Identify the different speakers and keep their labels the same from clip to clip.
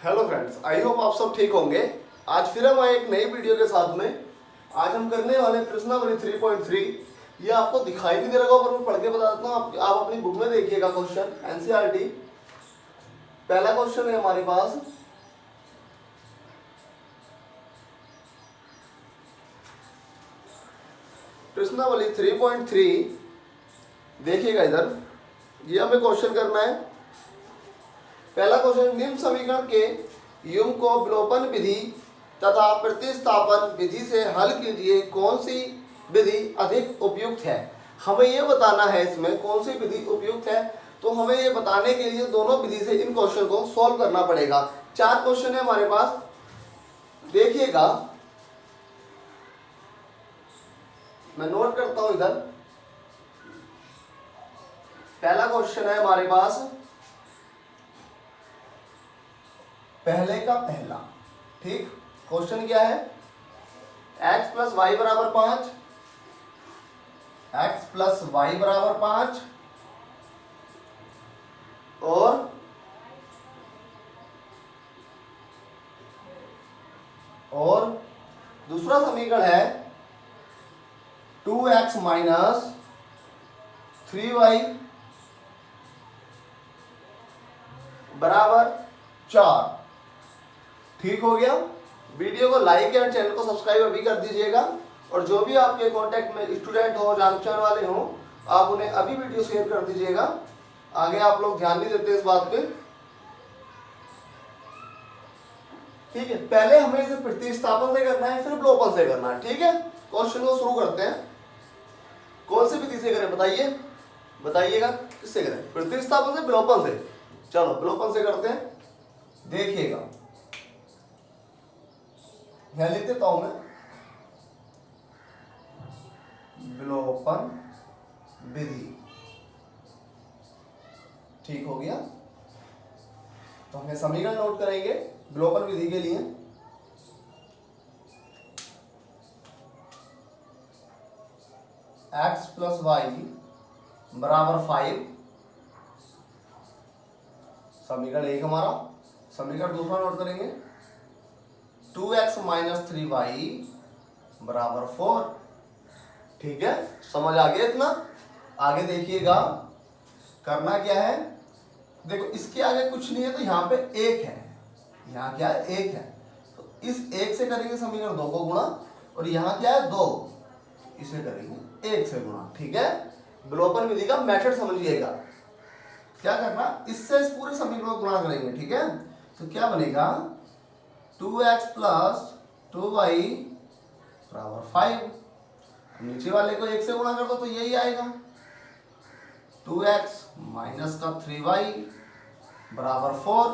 Speaker 1: Hello friends, I hope आप सब ठीक होंगे। आज फिर हम आए एक नई वीडियो के साथ में। आज हम करने वाले प्रश्नावली 3.3। ये आपको दिखाई नहीं दे रहा होगा पर मैं पढ़ के बता देता हूँ। आप अपनी बुक में देखिएगा क्वेश्चन एनसीईआरटी। पहला क्वेश्चन है हमारे पास, प्रश्नावली 3.3। देखिएगा इधर, ये हमें क्वेश्चन करना है। पहला क्वेश्चन, निम्न समीकरण के युग्म को विलोपन विधि तथा प्रतिस्थापन विधि से हल कीजिए, कौन सी विधि अधिक उपयुक्त है। हमें ये बताना है इसमें कौन सी विधि उपयुक्त है। तो हमें ये बताने के लिए दोनों विधि से इन क्वेश्चन को सॉल्व करना पड़ेगा। 4 क्वेश्चन है हमारे पास, देखिएगा मैं नोट करता हूं इधर। पहला क्वेश्चन है हमारे पास, पहले का पहला, ठीक। क्वेश्चन क्या है, x प्लस वाई बराबर 5, x प्लस वाई बराबर 5 और दूसरा समीकरण है 2x माइनस 3y बराबर 4। ठीक हो गया। वीडियो को लाइक एंड चैनल को सब्सक्राइब अभी कर दीजिएगा। और जो भी आपके कांटेक्ट में स्टूडेंट हो, जान पहचान वाले हो, आप उन्हें अभी वीडियो शेयर कर दीजिएगा। आगे आप लोग ध्यान नहीं देते इस बात पे, ठीक है। पहले हमें इसे प्रतिस्थापन से करना है, फिर विलोपन से करना है, ठीक है। क्वेश्चन को शुरू करते हैं। कौन सी विधि से करें बताइए, बताइएगा किससे करें, प्रतिस्थापन से विलोपन से। चलो विलोपन से करते हैं। देखिएगा, यहां लिख देता हूं मैं, विलोपन विधि। ठीक हो गया। तो हमें समीकरण नोट करेंगे विलोपन विधि के लिए। x प्लस वाई बराबर 5, समीकरण 1 हमारा। समीकरण दूसरा नोट करेंगे, 2x माइनस 3y बराबर 4। ठीक है, समझ आ गया इतना। आगे देखिएगा, करना क्या है। देखो इसके आगे कुछ नहीं है तो यहाँ पे 1 है, यहाँ क्या है 1 है, तो इस 1 से करेंगे समीकरण 2 को गुणा, और यहाँ क्या है 2, इसे करेंगे 1 से गुणा। ठीक है, विलोपन विधि का मेथड समझिएगा। क्या करना, इससे इस पूरे समीकरण को गुणा करेंगे, ठीक है। तो क्या बनेगा, 2x प्लस 2y बराबर 5। नीचे वाले को 1 से गुणा कर दो तो यही आएगा, 2x माइनस का 3y बराबर 4।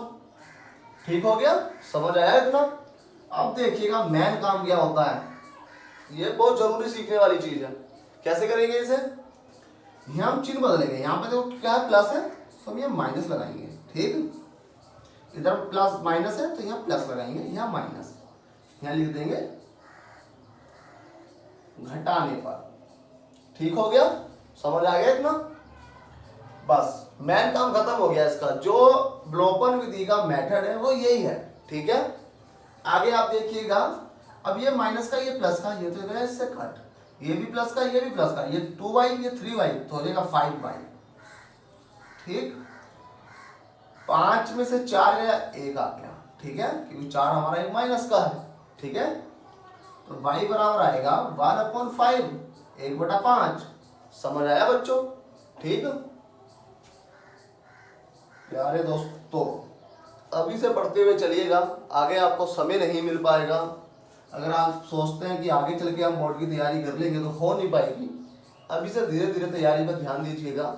Speaker 1: ठीक हो गया, समझ आया इतना। अब देखिएगा मेन काम क्या होता है, ये बहुत जरूरी सीखने वाली चीज है। कैसे करेंगे इसे, यहाँ हम चिन्ह बदलेंगे। यहाँ पे देखो क्या है, प्लस है तो हम यहाँ माइनस लगाएंगे, ठीक। इधर प्लस माइनस है तो यहाँ प्लस लगाएंगे, यहाँ माइनस, यहाँ लिख देंगे घटाने पर। ठीक हो गया, समझ आ गया इतना। बस मेन काम खत्म हो गया इसका। जो विलोपन विधि का मेथड है वो यही है, ठीक है। आगे आप देखिएगा, अब ये माइनस का ये प्लस का, ये तो गया इससे कट, ये भी प्लस का ये भी प्लस का, ये 2y ये 3y तो हो जाएगा 5y। ठीक, 5 में से 4 गया, 1 आ गया, ठीक है, क्योंकि 4 हमारा एक माइनस का है, ठीक है। तो y बराबर आएगा 1/5, 1/5। समझ आया बच्चों, ठीक। प्यारे दोस्तों, अभी से पढ़ते हुए चलिएगा, आगे आपको समय नहीं मिल पाएगा। अगर आप सोचते हैं कि आगे चल के हम बोर्ड की तैयारी कर लेंगे तो हो नहीं पाएगी। अभी से धीरे धीरे तैयारी पर ध्यान दीजिएगा।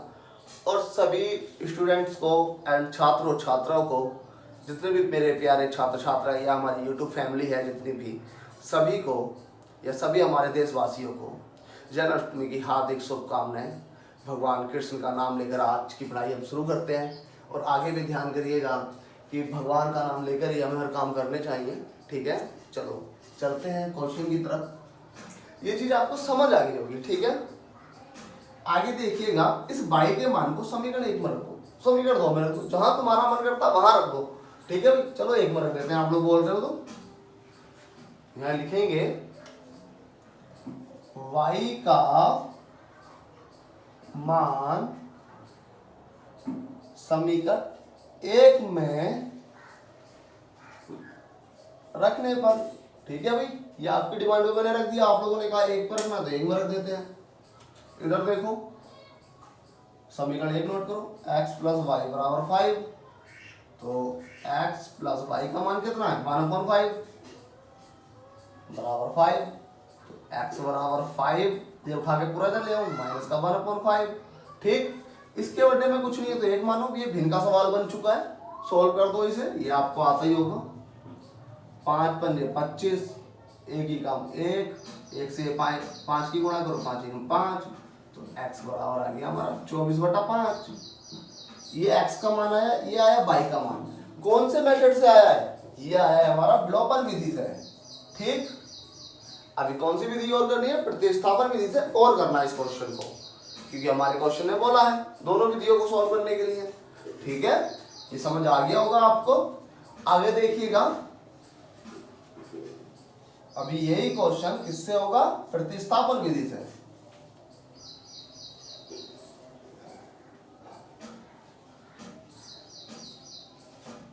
Speaker 1: और सभी स्टूडेंट्स को एंड छात्रों छात्राओं को, जितने भी मेरे प्यारे छात्र छात्रा या हमारी यूट्यूब फैमिली है जितनी भी, सभी को या सभी हमारे देशवासियों को जन्माष्टमी की हार्दिक शुभकामनाएं। भगवान कृष्ण का नाम लेकर आज की पढ़ाई हम शुरू करते हैं। और आगे भी ध्यान करिएगा कि भगवान का नाम लेकर ही हमें हर काम करने चाहिए, ठीक है। चलो चलते हैं क्वेश्चन की तरफ। ये चीज आपको समझ आ गई होगी, ठीक है। आगे देखिएगा, इस y के मान को समीकरण 1 में रखो, समीकरण 2 में रखो, जहां तुम्हारा मन करता वहां रख दो। ठीक है भाई, चलो एक में रख देते हैं, आप लोग बोल रहे हो तो यहाँ लिखेंगे y का मान समीकरण एक में रखने पर। ठीक है भाई, ये आपकी डिमांड पे मैंने रख दिया, आप लोगों ने कहा एक पर रखना तो एक में रख देते हैं। इधर देखो समीकरण एक नोट करो, x प्लस वाई बराबर 5, तो x प्लस वाई का मान कितना है 1/5 बराबर 5, तो x बराबर 5, ये उठा के पूरा इधर ले आओ, माइनस का 1/5। ठीक, इसके बदले में कुछ नहीं है तो एक मानो, ये भिन्न का सवाल बन चुका है, सोल्व कर दो इसे, ये आपको आता ही होगा। 5 पंजे 25, एक ही काम एक, एक से 5 की गुणा करो, 5 एक 5, तो x बराबर आ गया हमारा 24/5। ये x का मान आया, ये आया y का मान। कौन से मेथड से आया है? ये आया है हमारा ब्लोपन विधि से। ठीक, अभी कौन सी विधि और करनी है? प्रतिस्थापन विधि से और करना है इस क्वेश्चन को, क्योंकि हमारे क्वेश्चन ने बोला है दोनों विधियों को सॉल्व करने के लिए। ठीक है, ये समझ आ गया होगा आपको। आगे देखिएगा, अभी यही क्वेश्चन किससे होगा? प्रतिस्थापन विधि से।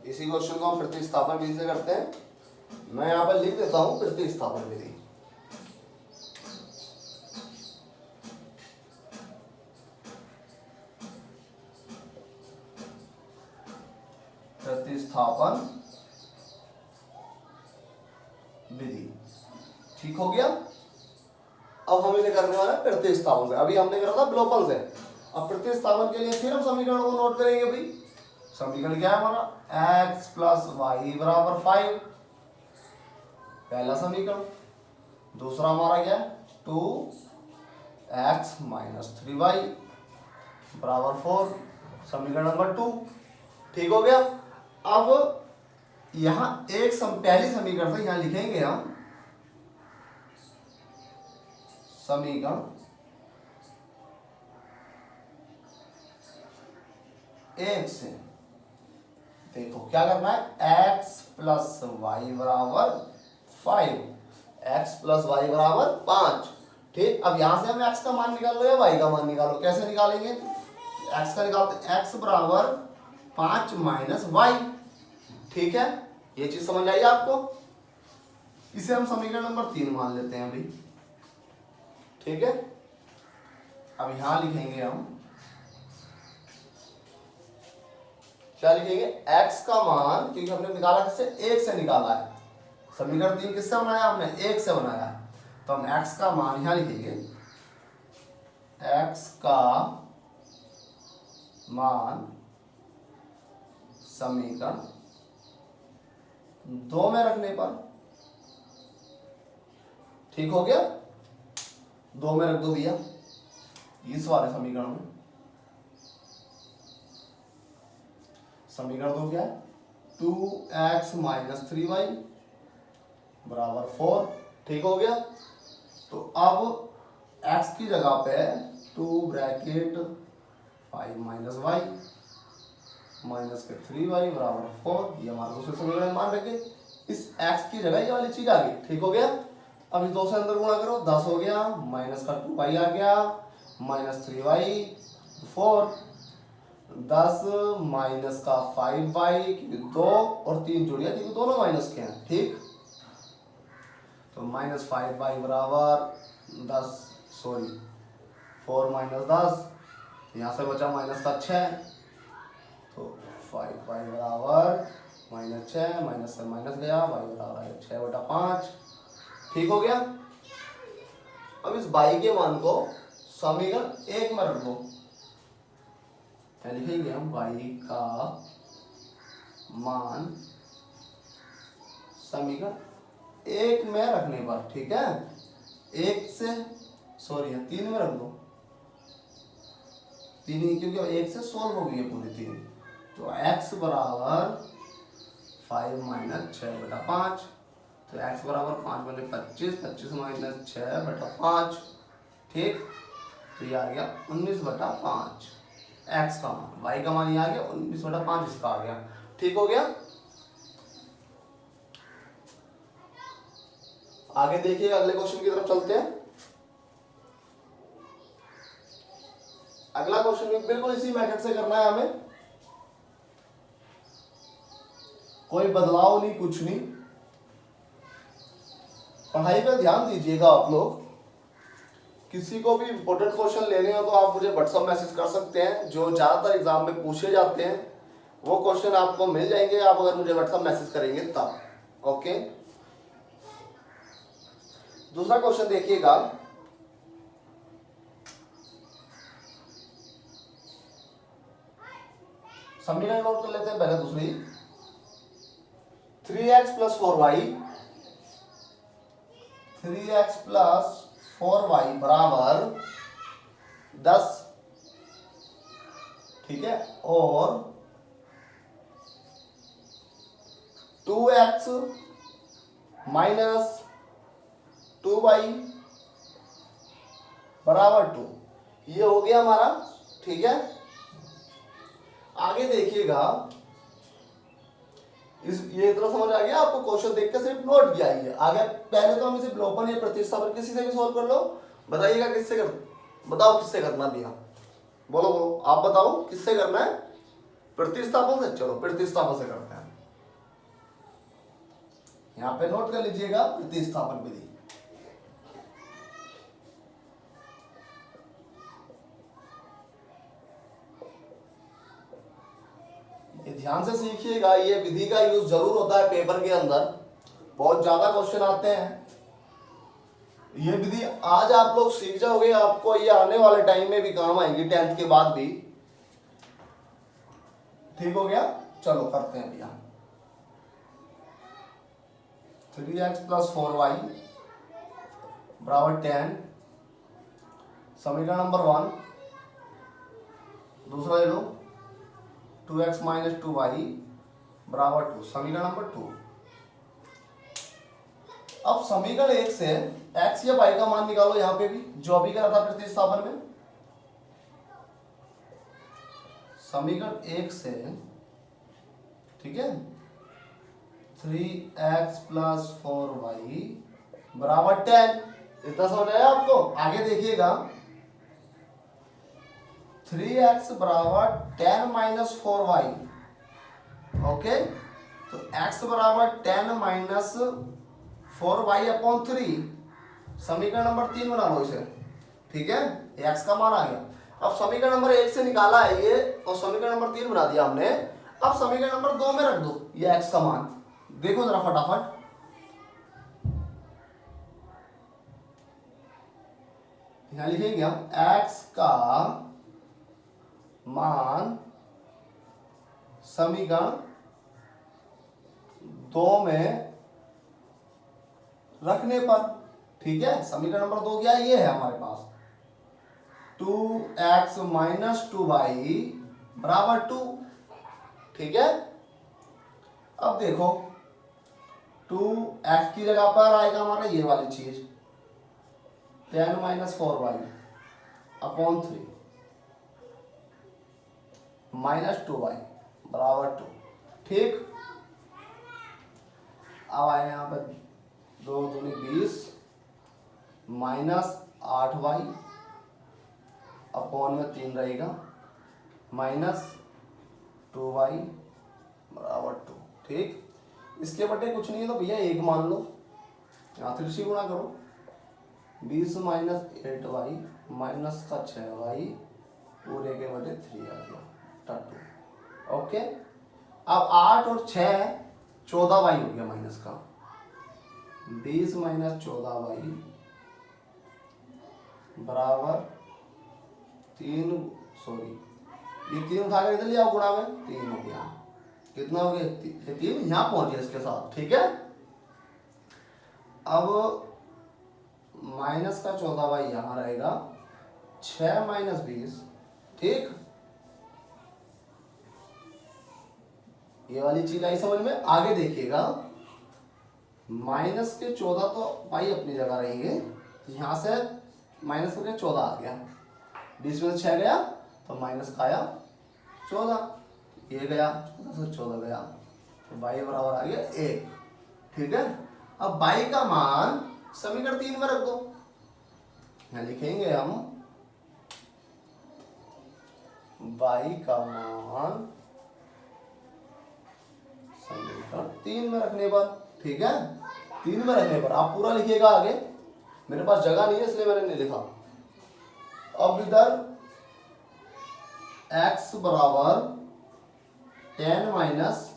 Speaker 1: इसी क्वेश्चन को हम प्रतिस्थापन विधि से करते हैं। मैं यहां पर लिख देता हूं प्रतिस्थापन विधि। प्रतिस्थापन विधि, ठीक हो गया। अब हम इसे करने वाले हैं प्रतिस्थापन से। अभी हमने करा था ब्लोपन से, अब प्रतिस्थापन के लिए फिर हम समीकरण को नोट करेंगे। भाई समीकरण क्या है हमारा? x प्लस वाई बराबर 5, पहला समीकरण। दूसरा हमारा क्या है? 2x माइनस 3y बराबर 4, समीकरण नंबर 2। ठीक हो गया। अब यहां एक पहली समीकरण से यहां लिखेंगे हम समीकरण एक से। देखो क्या करना है, x प्लस वाई बराबर 5, x प्लस वाई बराबर 5। ठीक, अब यहां से हम x का मान निकालो या y का मान निकालो, कैसे निकालेंगे? x का निकालते हैं, x बराबर 5 माइनस वाई। ठीक है, ये चीज समझ आई आपको। इसे हम समीकरण नंबर 3 मान लेते हैं अभी। ठीक है, अब यहां लिखेंगे हम, क्या लिखेंगे? x का मान, क्योंकि हमने निकाला किससे? 1 से निकाला है। समीकरण 3 किससे बनाया? हमने 1 से बनाया है, तो हम x का मान यहां लिखेंगे, x का मान समीकरण 2 में रखने पर। ठीक हो गया, 2 में रख दो भैया इस वाले समीकरण में। समीकरण 2 क्या है? 2x माइनस 3y बराबर 4। ठीक हो गया। तो अब x की जगह पे 2 ब्रैकेट 5 माइनस वाई माइनस के 3y बराबर 4, ये हमारा दूसरे समीकरण मान रखे। इस x की जगह ये वाली चीज आ गई। ठीक हो गया। अब इस 2 से अंदर गुणा करो, 10 हो गया, माइनस का 2y आ गया, माइनस 3y 4, 10 माइनस का 5y, क्योंकि 2 और 3 जुड़िया, क्योंकि दोनों माइनस के हैं। ठीक, तो माइनस 5y बराबर 10, सॉरी 4 माइनस 10, यहाँ से बचा माइनस का 6, तो 5y बराबर माइनस 6, माइनस से माइनस गया, y बराबर है 6/5। ठीक हो गया। अब इस y के मान को समीकरण 1 में रख दो। क्या लिखेंगे हम? y का मान समीकरण 1 में रखने पर। ठीक है, 1 से, सॉरी 3 में रख दो, 3 ही, क्योंकि 1 से सोल्व हो गई है पूरी 3। तो x बराबर 5 माइनस 6/5, तो x बराबर 5 बने 25, 25 माइनस 6/5। ठीक, तो ये आ गया 19/5 x का मान। y का मान ये आ गया 19/5 इसका आ गया। ठीक हो गया। आगे देखिए, अगले क्वेश्चन की तरफ चलते हैं। अगला क्वेश्चन भी बिल्कुल इसी मेथड से करना है हमें, कोई बदलाव नहीं, कुछ नहीं। पढ़ाई पर ध्यान दीजिएगा आप लोग। किसी को भी इंपॉर्टेंट क्वेश्चन लेने हो तो आप मुझे व्हाट्सएप मैसेज कर सकते हैं। जो ज्यादातर एग्जाम में पूछे जाते हैं वो क्वेश्चन आपको मिल जाएंगे, आप अगर मुझे व्हाट्सएप मैसेज करेंगे तब। ओके, दूसरा क्वेश्चन देखिएगा। समीकरण नोट कर लेते हैं पहले दूसरी। 3x plus 4y, 3x plus 4y बराबर 10, ठीक है, और 2x माइनस 2y बराबर 2, ये हो गया हमारा। ठीक है, आगे देखिएगा, ये इतना समझ आ गया आपको? क्वेश्चन देख के सिर्फ नोट किया ही है। आगे पहले तो हम इसे विलोपन या प्रतिस्थापन किसी से भी सॉल्व कर लो। बताइएगा किससे कर, बताओ किससे करना भैया, बोलो बोलो, आप बताओ किससे करना है? प्रतिस्थापन से? चलो प्रतिस्थापन से करते हैं। यहाँ पे नोट कर लीजिएगा प्रतिस्थापन विधि। ध्यान से सीखिएगा, ये विधि का यूज जरूर होता है पेपर के अंदर, बहुत ज्यादा क्वेश्चन आते हैं। ये विधि आज आप लोग सीख जाओगे, आपको ये आने वाले टाइम में भी काम आएगी, 10th के बाद भी। ठीक हो गया, चलो करते हैं भैया। 3x प्लस 4y बराबर 10, समीकरण नंबर 1। दूसरा ले लो, 2x माइनस 2y बराबर 2, समीकरण नंबर 2। अब समीकरण 1 से x या y का मान निकालो, यहां पे भी जो अभी करा था प्रतिस्थापन में। समीकरण 1 से, ठीक है, 3x प्लस 4y बराबर 10, इतना समझ आया आपको? आगे देखिएगा, 3x बराबर 10 माइनस 4y। ओके, तो x बराबर 10 माइनस 4y अपॉन 3, समीकरण नंबर 3 बना लो इसे। ठीक है, x का मान आ गया। अब समीकरण नंबर 1 से निकाला है ये, और समीकरण नंबर 3 बना दिया हमने। अब समीकरण नंबर 2 में रख दो ये x का मान। देखो जरा फटाफट, यहां लिखेंगे हम x का मान समीकरण 2 में रखने पर। ठीक है, समीकरण नंबर 2 क्या है? ये है हमारे पास 2x माइनस 2y बराबर 2। ठीक है, अब देखो 2x की जगह पर आएगा हमारा ये वाली चीज 10 minus 4y upon 3 minus 2y बराबर 2। ठीक, अब आए यहाँ पर 2 दूनी 20 माइनस 8y अपॉन में 3 रहेगा माइनस 2y बराबर 2। ठीक, इसके बटे कुछ नहीं है तो भैया 1 मान लो, यहाँ 3 से गुणा करो, 20 माइनस 8y माइनस का 6y पूरे के बटे 3 आ गया। ओके, अब 8 और 6 14y हो गया माइनस का, 20 माइनस 14y बराबर 3, सॉरी ये 3 उठा कर इधर ले आओ, गुणा में 3 हो गया। कितना हो गया? 3 यहाँ पहुंच गया इसके साथ। ठीक है, अब माइनस का 14y यहाँ रहेगा, 6 माइनस 20। ठीक, ये वाली चीज आई समझ में? आगे देखिएगा, माइनस के 14 तो भाई अपनी जगह रहेंगे, यहां से माइनस करके 14 आ गया, 20 में से 6 गया तो माइनस का आया 14, ये गया 14 से 14 गया, तो y बराबर आ गया 1। ठीक है, अब y का मान समीकरण 3 में रख दो। यहाँ लिखेंगे हम y का मान समीकरण 3 में रखने पर, ठीक है, 3 में रखने पर आप पूरा लिखिएगा आगे, मेरे पास जगह नहीं है इसलिए मैंने नहीं लिखा। अब इधर x बराबर 10 माइनस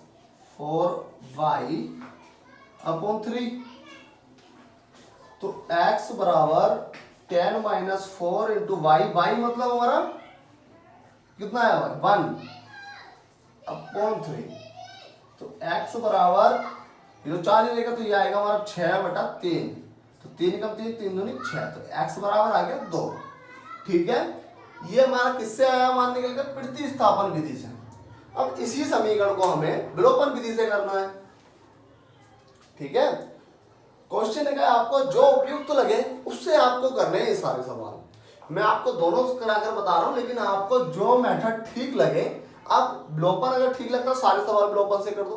Speaker 1: 4y अपॉन 3, तो x बराबर 10 माइनस 4 इंटू वाई, वाई मतलब हमारा कितना है भाई 1 अपॉन 3, तो x बराबर ये तो 4 ही रहेगा तो ये आएगा हमारा 6/3, तो 3 कम 3 3 दूनी 6, तो x बराबर आ गया 2, ठीक है। ये हमारा किससे आया मान निकल कर प्रतिस्थापन विधि से। अब इसी समीकरण को हमें विलोपन विधि से करना है, ठीक है। क्वेश्चन है आपको जो उपयुक्त लगे उससे आपको करने हैं ये सारे सवाल। मैं आपको दोनों कराकर बता रहा हूं, लेकिन आपको जो मेथड ठीक लगे, आप विलोपन अगर ठीक लगता है सारे सवाल विलोपन से कर दो,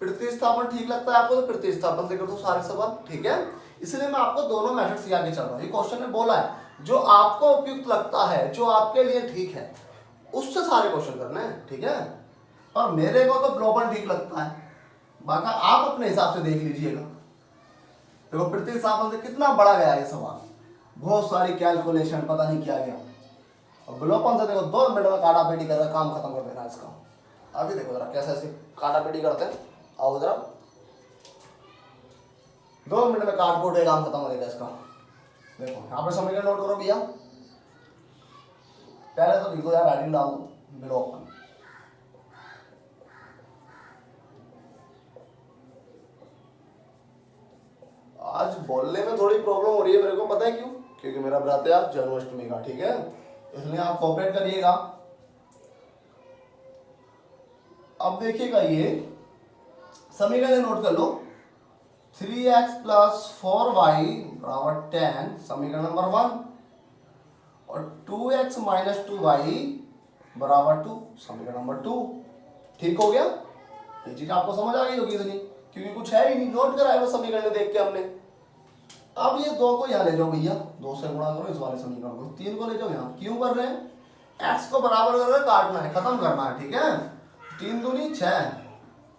Speaker 1: प्रतिस्थापन ठीक लगता है आपको तो प्रतिस्थापन से कर दो सारे सवाल, ठीक है। इसलिए मैं आपको दोनों मेथड सिखा के चल रहा हूँ। ये क्वेश्चन में बोला है जो आपको उपयुक्त लगता है, जो आपके लिए ठीक है, उससे सारे क्वेश्चन करने हैं, ठीक है। और मेरे को तो विलोपन ठीक लगता है, बाकी आप अपने हिसाब से देख लीजिएगा। देखो प्रतिस्थापन से कितना बड़ा गया ये सवाल, बहुत सारी कैलकुलेशन, पता नहीं क्या गया। और विलोपन से देखो 2 मिनट में काटा पेटी कर काम खत्म कर देना इसका। अभी देखो जरा कैसे ऐसे काटा पेटी करते हैं, आओ जरा 2 मिनट में काट कूट काम खत्म हो जाएगा इसका। देखो यहाँ पे समीकरण नोट करो भैया, पहले तो लिख दो यार, आईडी डाल दो विलोपन। आज बोलने में थोड़ी प्रॉब्लम हो रही है मेरे को, पता है क्यों? क्योंकि मेरा व्रत है आज जन्माष्टमी का, ठीक है, इसलिए आप कोऑपरेट करिएगा। अब देखिएगा ये समीकरण नोट कर लो, 3x प्लस 4y बराबर 10 समीकरण नंबर 1, और 2x माइनस 2y बराबर 2 समीकरण नंबर 2, ठीक हो गया। ये चीज आपको समझ आ गई होगी इतनी, क्योंकि कुछ है ही नहीं, नोट कराया वो समीकरण देख के हमने। अब ये 2 को यहाँ ले जाओ भैया, 2 से गुणा करो इस वाले समीकरण को, 3 को ले जाओ यहाँ। क्यों कर रहे हैं? x को बराबर कर रहे हैं, काटना है, खत्म करना है, ठीक है। 3 दूनी 6,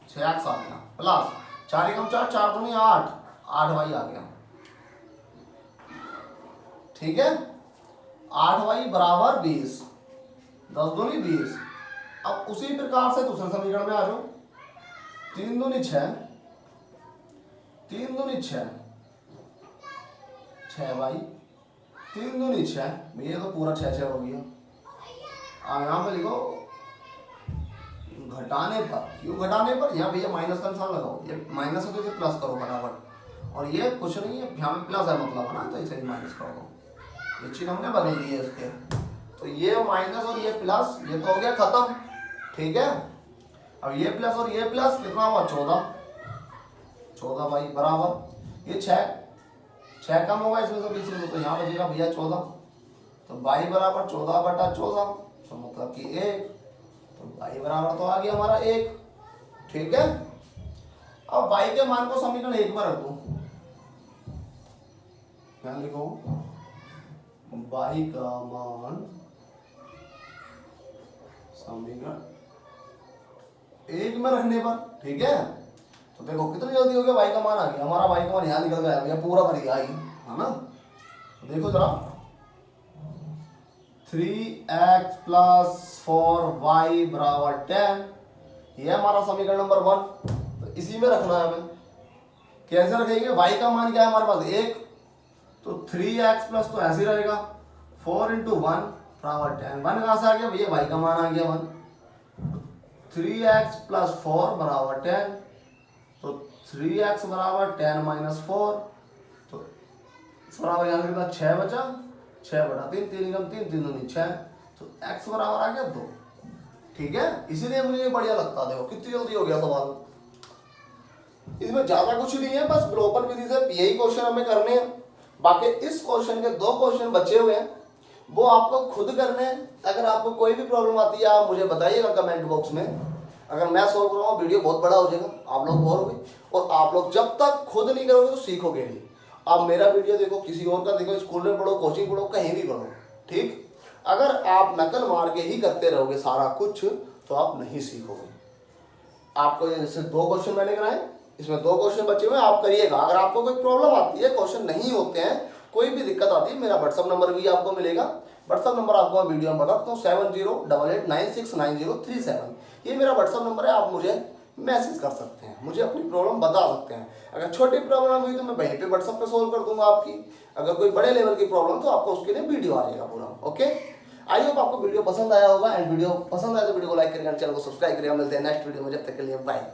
Speaker 1: 6x आ गया, प्लस 4 एकम 4, 4 दूनी 8, 8y आ गया, ठीक है। 8y बराबर 20, 10 दूनी 20। अब उसी प्रकार से दूसरे समीकरण में आ जाओ, 3 दूनी 6, 3 दूनी 6, 6y, 3 दूनी 6, ये तो पूरा 6 हो गया। यहाँ पे लिखो घटाने पर, क्यों घटाने पर? यहाँ भैया माइनस का निशान लगाओ, ये माइनस है तो इसे प्लस करो फटाफट, और ये कुछ नहीं है, यहाँ पे प्लस है मतलब है ना, तो इसे माइनस करो। ये चीज हमने बदल दी है इसके, तो ये माइनस और ये प्लस, ये तो हो गया खत्म, ठीक है। अब ये प्लस और ये प्लस कितना हुआ 14, 14y बराबर ये 6 कम होगा इसमें से 20 में, तो यहाँ बचेगा भैया 14, तो y बराबर 14/14, तो मतलब कि 1, तो y बराबर तो आ गया हमारा 1, ठीक है। अब y के मान को समीकरण 1 में रख दो, क्या लिखो y का मान समीकरण 1 में रखने पर, ठीक है। तो देखो कितनी जल्दी हो गया, y का मान आ गया हमारा, y का मान यहाँ निकल गया भैया, पूरा भर गया है ना। देखो जरा 3x प्लस 4y बराबर 10, ये हमारा समीकरण नंबर 1, तो इसी में रखना है हमें। कैसे रखेंगे? y का मान क्या है हमारे पास 1, तो 3x प्लस तो ऐसे ही रहेगा, 4 इंटू 1 बराबर 10, 1 कहाँ से आ गया भैया, y का मान आ गया 1, 3x प्लस 4 बराबर 10, तो 3x बराबर 10 माइनस 4, तो इस बराबर यहाँ से कितना 6 बचा, 6/3, 3 कम 3, 3 दूनी 6, तो x बराबर आ गया 2, ठीक है। इसीलिए मुझे ये बढ़िया लगता, देखो कितनी जल्दी हो गया सवाल, इसमें ज्यादा कुछ नहीं है, बस विलोपन विधि से यही क्वेश्चन हमें करने हैं। बाकी इस क्वेश्चन के 2 क्वेश्चन बचे हुए हैं, वो आपको खुद करने हैं। अगर आपको कोई भी प्रॉब्लम आती है आप मुझे बताइएगा कमेंट बॉक्स में, अगर मैं सॉल्व करूँगा वीडियो बहुत बड़ा हो जाएगा, आप लोग बोर होंगे, और आप लोग जब तक खुद नहीं करोगे तो सीखोगे नहीं। आप मेरा वीडियो देखो, किसी और का देखो, स्कूल में पढ़ो, कोचिंग पढ़ो, कहीं भी पढ़ो, ठीक। अगर आप नकल मार के ही करते रहोगे सारा कुछ तो आप नहीं सीखोगे। आपको जैसे 2 क्वेश्चन मैंने कराए, इसमें 2 क्वेश्चन बचे हुए, आप करिएगा। अगर आपको कोई प्रॉब्लम आती है, क्वेश्चन नहीं होते हैं, कोई भी दिक्कत आती है, मेरा व्हाट्सअप नंबर भी आपको मिलेगा। व्हाट्सअप नंबर आपको मैं वीडियो में बताता हूँ, 7088969037। ये मेरा व्हाट्सअप नंबर है, आप मुझे मैसेज कर सकते हैं, मुझे अपनी प्रॉब्लम बता सकते हैं। अगर छोटी प्रॉब्लम हुई तो मैं वहीं पे व्हाट्सअप पे सोल्व कर दूंगा आपकी। अगर कोई बड़े लेवल की प्रॉब्लम तो आपको उसके लिए वीडियो आ जाएगा पूरा। ओके, आई होप आपको वीडियो पसंद आया होगा। एंड वीडियो पसंद आया तो वीडियो को लाइक करिएगा, चैनल को सब्सक्राइब करिएगा। मिलते हैं नेक्स्ट वीडियो में, जब तक के लिए बाय।